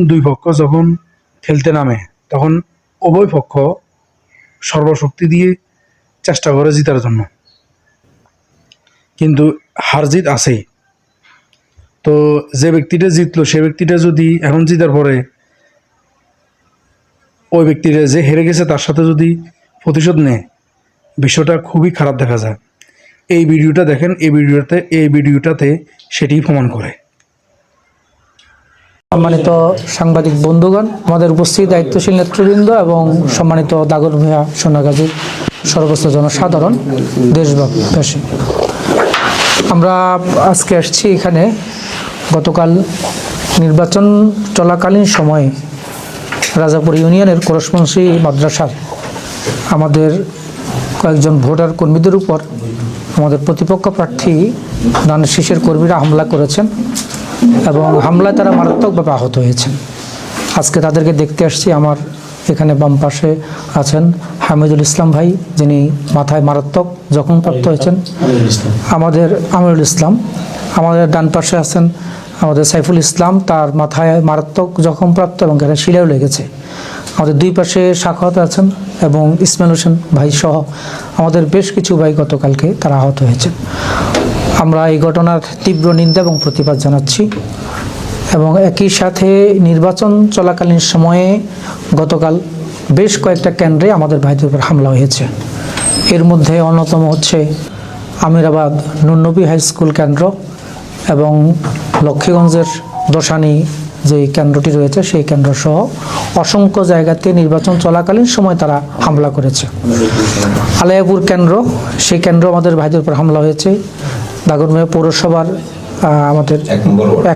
দুই পক্ষ যখন খেলতে নামে তখন উভয় পক্ষ সর্বশক্তি দিয়ে চেষ্টা করে জিতার জন্য, কিন্তু হার জিত আছেই। তো যে ব্যক্তিটা জিতলো সে ব্যক্তিটা যদি এখন জিতার পরে ওই ব্যক্তিটা যে হেরে গেছে তার সাথে যদি প্রতিশোধ নেয়, বিষয়টা খুবই খারাপ দেখা যায়। এই ভিডিওটা দেখেন, এই ভিডিওটাতে সেটি প্রমাণ করে। সম্মানিত সাংবাদিক বন্ধুগণ, আমাদের উপস্থিত দায়িত্বশীল নেতৃবৃন্দ এবং সম্মানিত দাগর ভূঁইয়া সোনাগাজীর সর্বস্ত জনসাধারণ, দেশবাসী, আমরা আজকে আসছি এখানে গতকাল নির্বাচন চলাকালীন সময়ে রাজাপুর ইউনিয়নের করসপন্সি মাদ্রাসার আমাদের কয়েকজন ভোটার কর্মীদের উপর আমাদের প্রতিপক্ষ প্রার্থী ধানের শীষের কর্মীরা হামলা করেছেন এবং হামলায় তারা মারাত্মকভাবে আহত হয়েছেন। আজকে তাদেরকে দেখতে আসছি। আমার এখানে বাম পাশে আছেন হামিদুল ইসলাম ভাই, যিনি মাথায় মারাত্মক জখমপ্রাপ্ত হয়েছেন, আমাদের আমিরুল ইসলাম। আমাদের ডান পাশে আছেন আমাদের সাইফুল ইসলাম, তার মাথায় মারাত্মক জখমপ্রাপ্ত এবং গায়ে শিলাও লেগেছে। আমাদের দুই পাশে সাখাওয়াত আছেন এবং ইসমাইল হোসেন ভাই সহ আমাদের বেশ কিছু ভাই গতকালকে তারা আহত হয়েছে। আমরা এই ঘটনার তীব্র নিন্দা এবং প্রতিবাদ জানাচ্ছি এবং একই সাথে নির্বাচন চলাকালীন সময়ে গতকাল বেশ কয়েকটা কেন্দ্রে আমাদের ভাইদের উপর হামলা হয়েছে। এর মধ্যে অন্যতম হচ্ছে আমিরাবাদ নুরনবী হাই স্কুল কেন্দ্র এবং লক্ষ্মীগঞ্জের দোসানি যে কেন্দ্রটি রয়েছে সেই কেন্দ্র সহ অসংখ্য জায়গাতে নির্বাচন চলাকালীন সময় তারা হামলা করেছে। আলায়াপুর কেন্দ্র, সেই কেন্দ্র আমাদের ভাইদের উপর হামলা হয়েছে। দাগনভূঞা পৌরসভার আমাদের